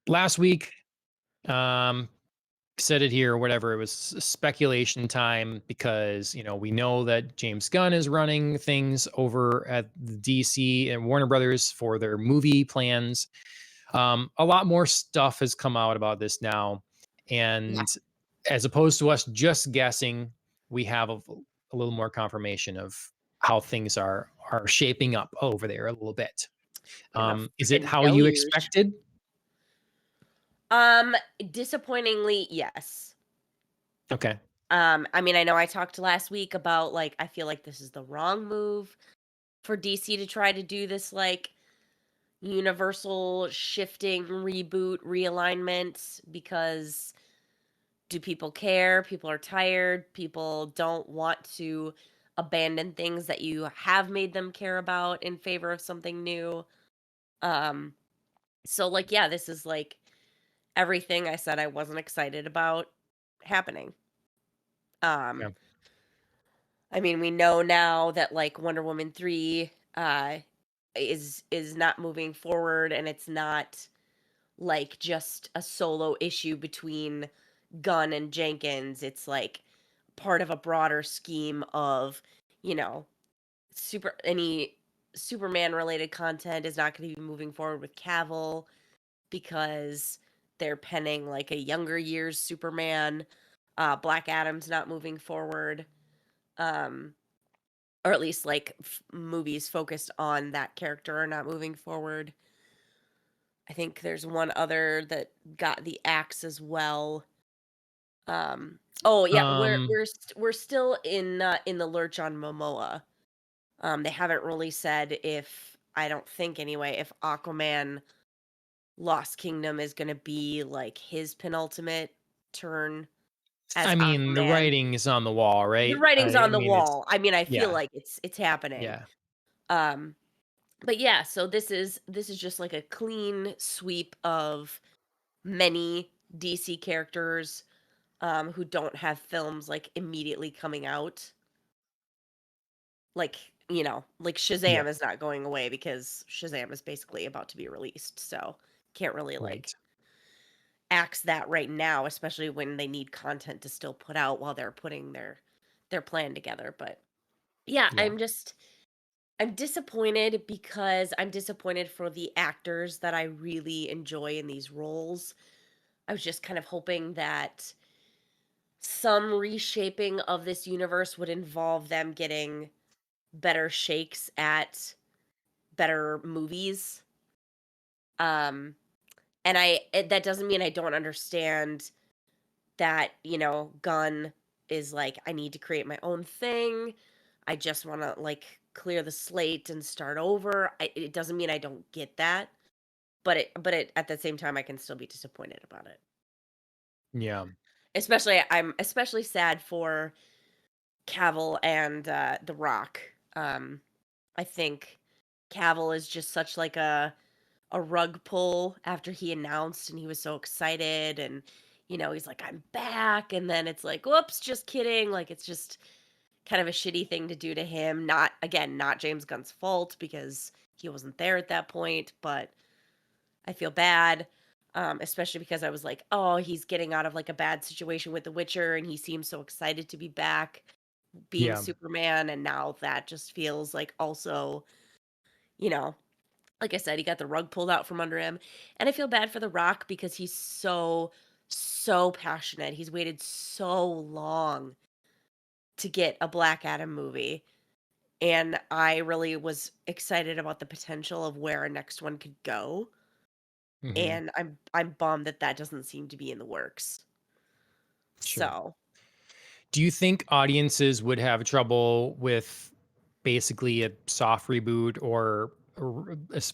last week, said it here or whatever. It was speculation time because, we know that James Gunn is running things over at the DC and Warner Brothers for their movie plans. A lot more stuff has come out about this now. Yeah. And as opposed to us just guessing, we have a little more confirmation of how things are shaping up over there a little bit. We have a Is it freaking how you deluge. expected? Disappointingly, yes. Okay. I mean, I know I talked last week about like I feel like this is the wrong move for DC to try to do this like universal shifting reboot realignment because do people care? People are tired. People don't want to abandon things that you have made them care about in favor of something new. Um so like yeah, this is like everything I said I wasn't excited about happening. Um Yeah. I mean, we know now that like Wonder Woman 3 is not moving forward and it's not like just a solo issue between Gunn and Jenkins. It's like part of a broader scheme of, you know, any Superman related content is not going to be moving forward with Cavill because they're penning like a younger years Superman. Black Adam's not moving forward. Um or at least like movies focused on that character are not moving forward. I think there's one other that got the axe as well. Oh yeah, Um, we're still in the lurch on Momoa. They haven't really said if I don't think anyway if Aquaman Lost Kingdom is going to be like his penultimate turn as I mean, the Aquaman. writing is on the wall, The right? writing's I on the mean, it's wall. I mean, I feel yeah, like it's happening. yeah. Um but yeah, so this is just like a clean sweep of many DC characters who don't have films like immediately coming out. Like, like Yeah, Shazam is not going away because Shazam is basically about to be released. So, can't really like right. axe that right now, especially when they need content to still put out while they're putting their plan together. But yeah, Yeah. I'm disappointed because I'm disappointed for the actors that I really enjoy in these roles. I was just kind of hoping that some reshaping of this universe would involve them getting better shakes at better movies. Um that doesn't mean I don't understand that, Gunn is like I need to create my own thing. I just want to like clear the slate and start over. It doesn't mean I don't get that, but at the same time I can still be disappointed about it. Yeah. Especially I'm especially sad for Cavill and The Rock. I think Cavill is just such like a rug pull after he announced and he was so excited and he's like I'm back and then it's like whoops just kidding like it's just kind of a shitty thing to do to him, not James Gunn's fault because he wasn't there at that point, but I feel bad, especially because I was like, oh, he's getting out of like a bad situation with The Witcher and he seems so excited to be back being Yeah. Superman, and now that just feels like also, you know, like I said, he got the rug pulled out from under him. And I feel bad for The Rock because he's so passionate. He's waited so long to get a Black Adam movie. And I really was excited about the potential of where a next one could go. Hmm. And I'm bummed that that doesn't seem to be in the works. Sure. So, Do you think audiences would have trouble with basically a soft reboot or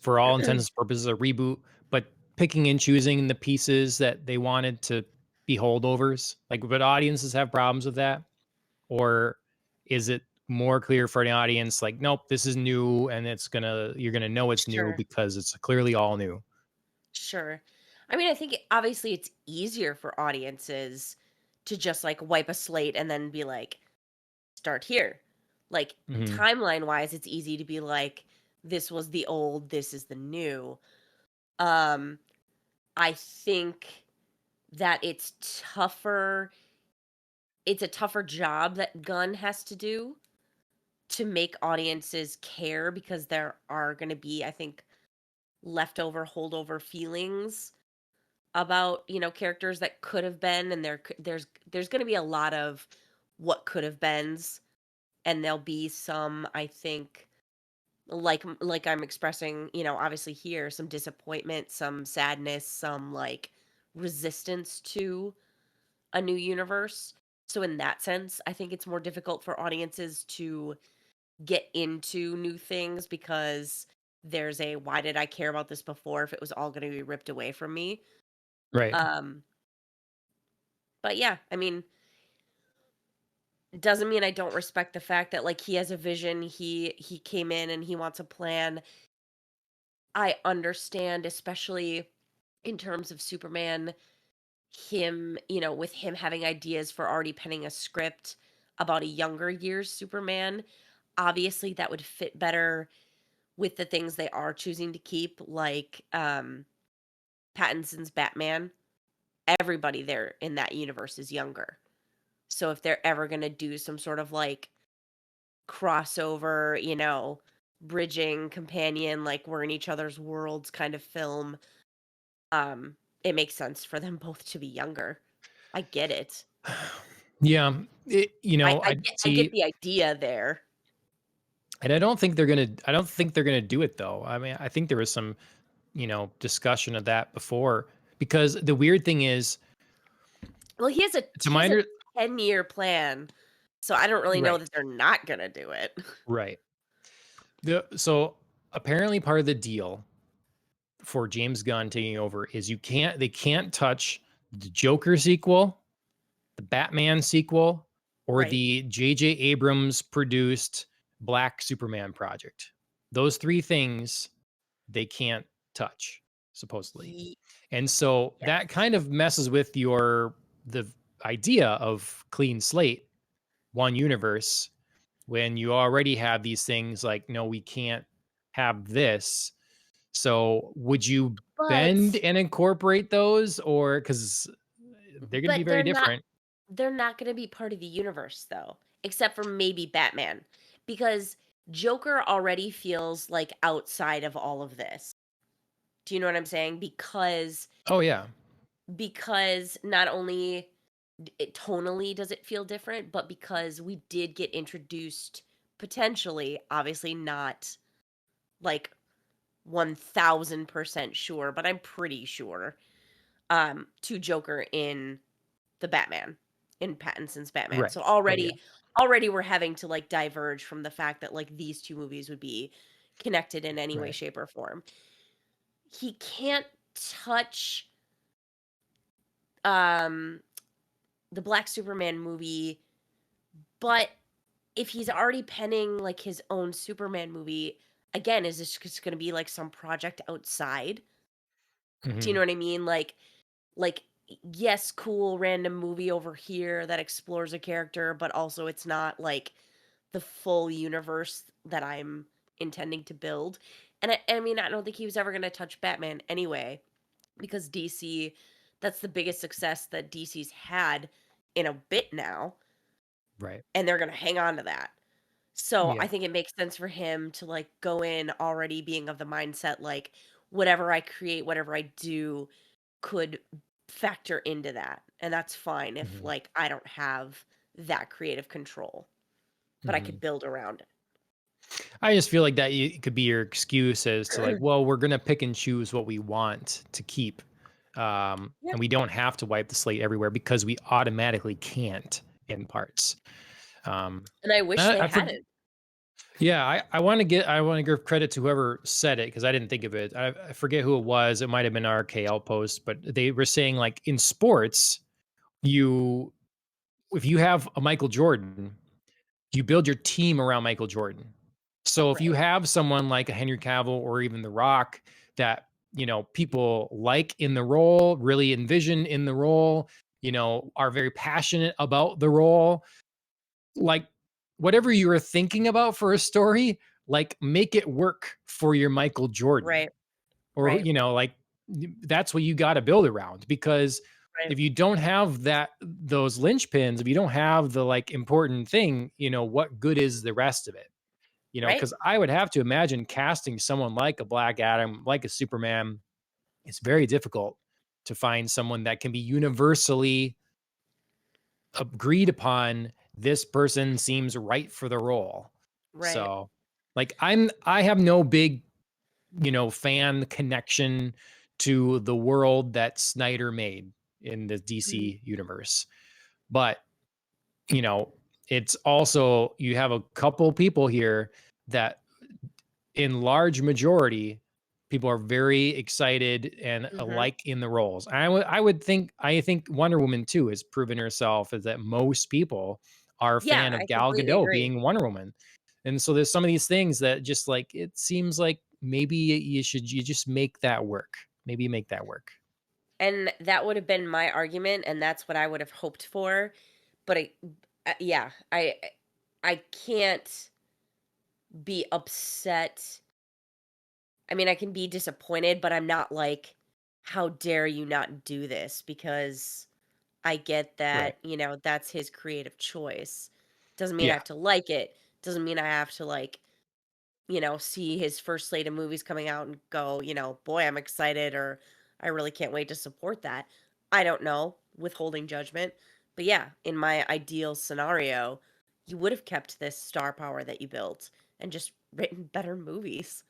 for all intents and purposes, a reboot, but picking and choosing the pieces that they wanted to be holdovers? Like, would audiences have problems with that? Or is it more clear for an audience like, nope, this is new and you're gonna know it's new sure. because it's clearly all new? Sure. I mean, I think obviously it's easier for audiences to just like wipe a slate and then be like, start here. Like Hmm. timeline wise, it's easy to be like, this was the old, this is the new. Um, I think that it's a tougher job that Gunn has to do to make audiences care because there are gonna be, I think, leftover, holdover feelings about, characters that could have been, and there's gonna be a lot of what could have beens, and there'll be some, I think, like I'm expressing, obviously here, some disappointment, some sadness, some, like, resistance to a new universe. So in that sense, I think it's more difficult for audiences to get into new things because there's a why did I care about this before if it was all going to be ripped away from me? Right. Um but yeah, I mean, it doesn't mean I don't respect the fact that like he has a vision, he came in and he wants a plan. I understand, especially in terms of Superman, him, with him having ideas for already penning a script about a younger years Superman. Obviously, that would fit better with the things they are choosing to keep, like Pattinson's Batman. Everybody there in that universe is younger. So if they're ever going to do some sort of like crossover, bridging companion, like we're in each other's worlds kind of film, it makes sense for them both to be younger. I get it. Yeah. I I I get I get see, the idea there. and I don't think they're gonna do it though. I mean, I think there was some, discussion of that before, because the weird thing is, Well, he has a to he my has a under 10-year plan, so I don't really know right, that they're not gonna do it. right. So apparently part of the deal for James Gunn taking over is they can't touch the Joker sequel, the Batman sequel, or Right. the J.J. Abrams produced Black Superman project. Those three things they can't touch, supposedly. Ye And so that Yes. kind of messes with the idea of clean slate, one universe, when you already have these things like, no, we can't have this. So would you bend But and incorporate those, or because they're going to be but very different? they're not gonna be part of the universe, though, except for maybe Batman, because Joker already feels, like, outside of all of this. Do you know what I'm saying? Oh yeah. Because not only tonally does it feel different, but because we did get introduced potentially, obviously not, like, 1000% sure, but I'm pretty sure, to Joker in the Batman, in Pattinson's Batman. Right. So Oh yeah. already we're having to, like, diverge from the fact that, like, these 2 movies would be connected in any way, Right. shape, or form. He can't touch, um, the Black Superman movie, but if he's already penning, like, his own Superman movie, again, is this just gonna be, like, some project outside? Do you Hmm. know what I mean? Like, yes, cool random movie over here that explores a character, but also it's not like the full universe that I'm intending to build. And I mean, I don't think he was ever going to touch Batman anyway, because DC, that's the biggest success that DC's had in a bit now, Right. and they're going to hang on to that. So I Yeah. think it makes sense for him to like go in already being of the mindset like whatever I create, whatever I do could factor into that. And that's fine if Hmm. like I don't have that creative control, but I could Hmm. build around I just feel like that it could be your excuse as to like, it. well, we're gonna pick and choose what we want to keep, Yeah. and we don't have to wipe the slate everywhere because we automatically can't in parts. And I wish they I hadn't. Yeah, I want to give credit to whoever said it because I didn't think of it. I forget who it was. It might have been our KL post, but they were saying like in sports, you if you have a Michael Jordan, you build your team around Michael Jordan. So if you Right. have someone like a Henry Cavill or even The Rock that, people like in the role, really envision in the role, are very passionate about the role, like whatever you were thinking about for a story, like make it work for your Michael Jordan Right. or, Right. like that's what you got to build around, because Right. if you don't have those linchpins, if you don't have the like important thing, what good is the rest of it? Right. Because I would have to imagine casting someone like a Black Adam, like a Superman, it's very difficult to find someone that can be universally agreed upon. This person seems right for the role. Right. So, like, I have no big, fan connection to the world that Snyder made in the Mhm. DC universe. But, you know, it's also, you have a couple people here that in large majority, people are very excited and Mhm. alike in the roles. I think Wonder Woman too has proven herself is that most people are a Yeah, fan of I Gal completely Gadot agree. being Wonder Woman. And so there's some of these things that just like it seems like maybe you just make that work. Maybe you make that work. And that would have been my argument, and that's what I would have hoped for. But yeah, I can't be upset. I mean, I can be disappointed, but I'm not like, how dare you not do this? Because I get Right. that, that's his creative choice. Doesn't mean I Yeah. have to like it. Doesn't mean I have to like, see his first slate of movies coming out and go, boy, I'm excited or I really can't wait to support that. I don't know, withholding judgment. But yeah, in my ideal scenario, you would have kept this star power that you built and just written better movies.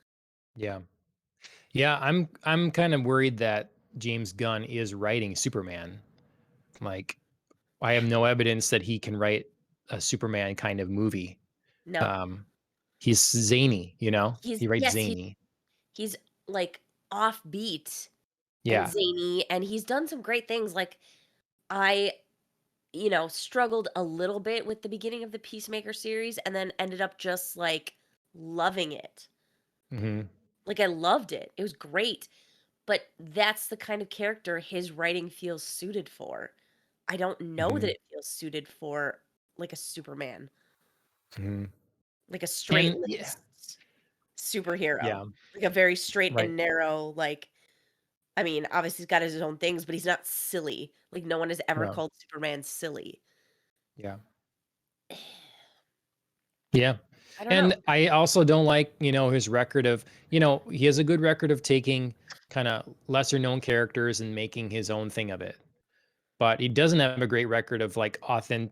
Yeah. Yeah, I'm kind of worried that James Gunn is writing Superman. Like, I have no evidence that he can write a Superman kind of movie. No. Um, he's zany, He's he writes yes, zany. he's like offbeat and Yeah. zany and he's done some great things. Like I struggled a little bit with the beginning of the Peacemaker series and then ended up just like loving it. Hmm. Like I loved it. It was great. But that's the kind of character his writing feels suited for. I don't know that Hmm. it feels suited for like a Superman, Hmm. like a And yeah, straight-laced superhero, yeah, like a very straight right. and narrow, like I mean, obviously he's got his own things, but he's not silly. Like no one has ever No, called Superman silly. yeah, yeah. I don't And know. I also don't like, his record of, he has a good record of taking kind of lesser known characters and making his own thing of it. But he doesn't have a great record of like authentically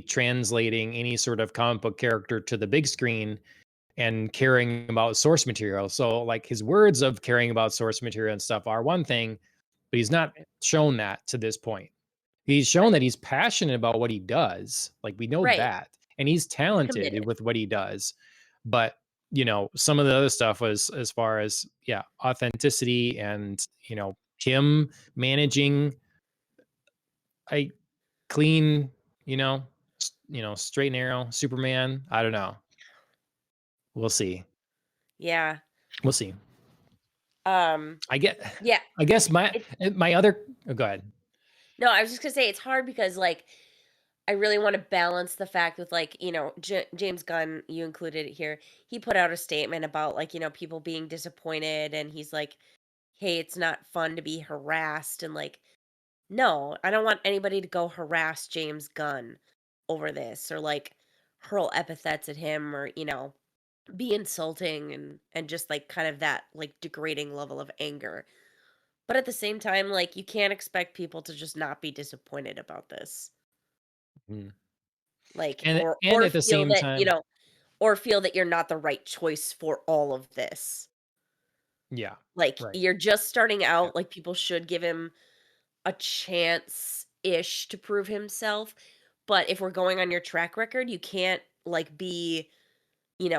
translating any sort of comic book character to the big screen and caring about source material. So like his words of caring about source material and stuff are one thing, but he's not Right. shown that to this point. He's shown Right. that he's passionate about what he does. Like we know Right. that. And he's He's talented committed. with what he does. But, some of the other stuff was as far as authenticity and, him managing a clean, straight and narrow Superman. I don't know. We'll see. Yeah. We'll see. Um, I get yeah. I guess It my other oh, go ahead. no, I was just gonna say it's hard because like I really want to balance the fact with like, James Gunn, you included it here. He put out a statement about like, people being disappointed and he's like, "Hey, it's not fun to be harassed." And like, no, I don't want anybody to go harass James Gunn over this or like hurl epithets at him or, be insulting and just like kind of that like degrading level of anger. But at the same time, like you can't expect people to just not be disappointed about this. Mhm. Like And or at the feel same that, time, or feel that you're not the right choice for all of this. yeah, Like right. you're just starting Yeah, out, like people should give him a chance ish to prove himself. But if we're going on your track record, you can't like be,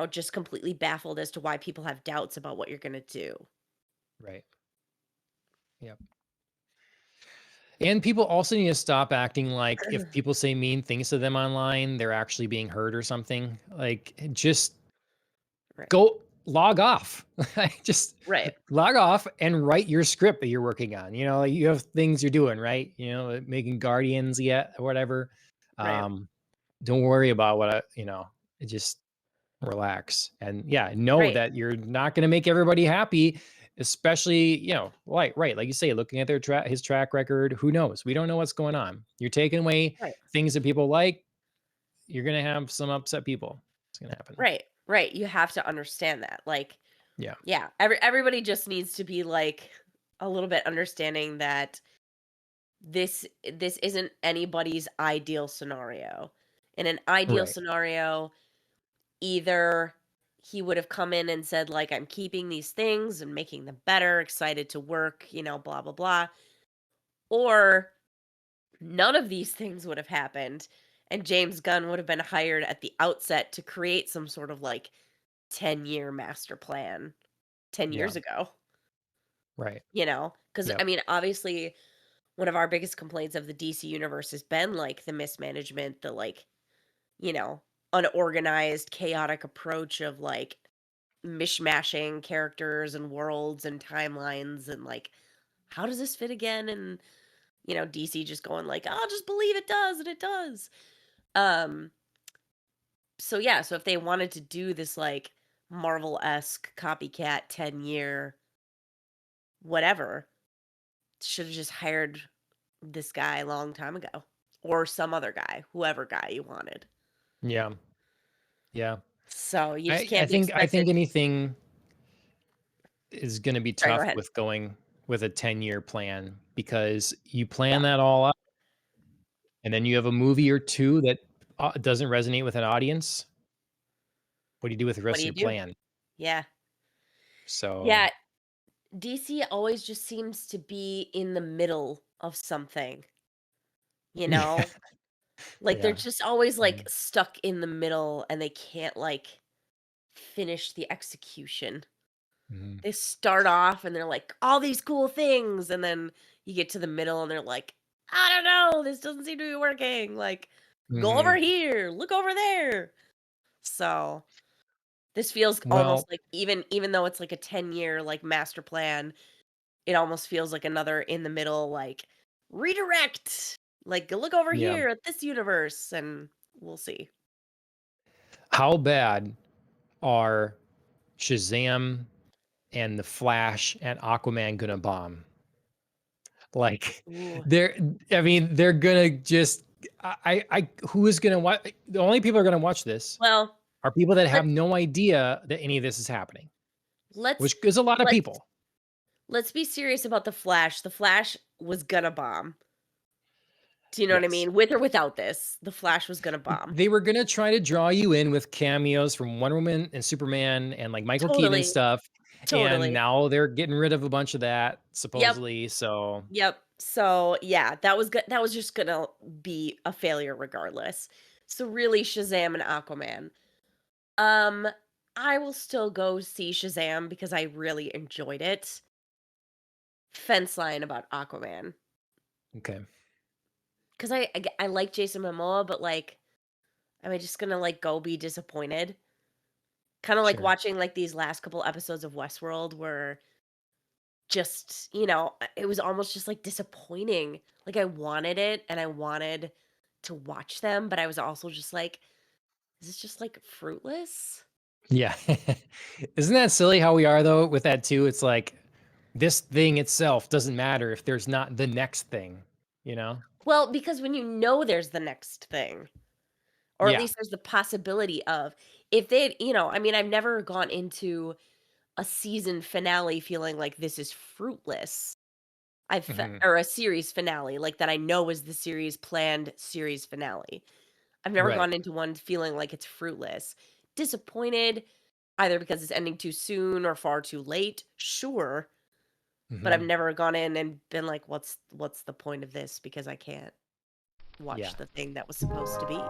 just completely baffled as to why people have doubts about what you're going to do. right. Yep. And people also need to stop acting like if people say mean things to them online, they're actually being hurt or something. Like, just Right. go log off. Just Right. log off and write your script that you're working on. Like you have things you're doing, right? Making Guardians yet or whatever. Right. Um, don't worry about just relax and know Right. that you're not going to make everybody happy. especially, like you say, looking at his track record, who knows? We don't know what's going on. You're taking away Right. things that people like, you're gonna have some upset people. It's gonna happen. Right. Right. You have to understand that. Like, Yeah. yeah, everybody just needs to be like a little bit understanding that this isn't anybody's ideal scenario. In an ideal Right. scenario, either he would have come in and said like I'm keeping these things and making them better, excited to work, blah blah blah, or none of these things would have happened and James Gunn would have been hired at the outset to create some sort of like 10-year master plan 10 Yeah. years ago, Right. cuz I Yep. mean, obviously one of our biggest complaints of the DC universe has been like the mismanagement, the like, you know, unorganized, chaotic approach of like mishmashing characters and worlds and timelines and like how does this fit again? And DC just going like, "I'll just believe it does," and it does. Um, so yeah, so if they wanted to do this like Marvel-esque copycat 10-year whatever, should have just hired this guy a long time ago or some other guy, whoever guy you wanted. Yeah. Yeah. So you just I can't be think I think expected. anything is gonna be Sorry, go tough ahead. with going with a 10-year plan because you plan Yeah. that all out, and then you have a movie or 2 that, doesn't resonate with an audience. What do you do with the What rest do of you your do? plan? Yeah. So, Yeah, DC always just seems to be in the middle of something, you yeah, know? Like they're yeah, just always like mhm, stuck in the middle and they can't like finish the execution. mhm, They start off and they're like all these cool things and then you get to the middle and they're like, I don't know, this doesn't seem to be working. Like go over mhm. here, look over there. So, this feels almost Well, like even though it's like a 10-year like master plan, it almost feels like another in the middle like redirect. Like look over yeah. here at this universe and we'll see. How bad are Shazam and The Flash and Aquaman gonna bomb? Like, Ooh. they're I mean, they're gonna just who is gonna watch? The only people who are gonna watch this Well, are people that have let's no idea that any of this is happening, let's which is a lot of let's people. let's be serious about the Flash. The Flash was gonna bomb. Do you know what I Yes. mean? With or without this, the Flash was gonna bomb. They were gonna try to draw you in with cameos from Wonder Woman and Superman and, like, Michael Keaton and Totally, stuff, and totally. now they're getting rid of a bunch of that Yep, supposedly, so yep. So yeah, that was good. That was just gonna be a failure regardless. So really, Shazam and Aquaman. Um, I will still go see Shazam because I really enjoyed it. Fence line about Aquaman okay, because I like Jason Momoa, but like, am I just gonna like go be disappointed? Kind of like sure. watching like these last couple episodes of Westworld where just, it was almost just like disappointing. Like I wanted it and I wanted to watch them, but I was also just like, is this just like fruitless? Yeah. Isn't that silly how we are though with that too? It's like, this thing itself doesn't matter if there's not the next thing, you know? Well, because when you know there's the next thing, or at Yeah. least there's the possibility of, if they, I mean, I've never gone into a season finale feeling like this is fruitless. Mhm. Or a series finale, like that I know is the series planned series finale. I've never Right. gone into one feeling like it's fruitless. Disappointed, either because it's ending too soon or far too late, sure. But I've Mhm. never gone in and been like, what's the point of this? Because I can't Yeah. watch the thing that was supposed to be.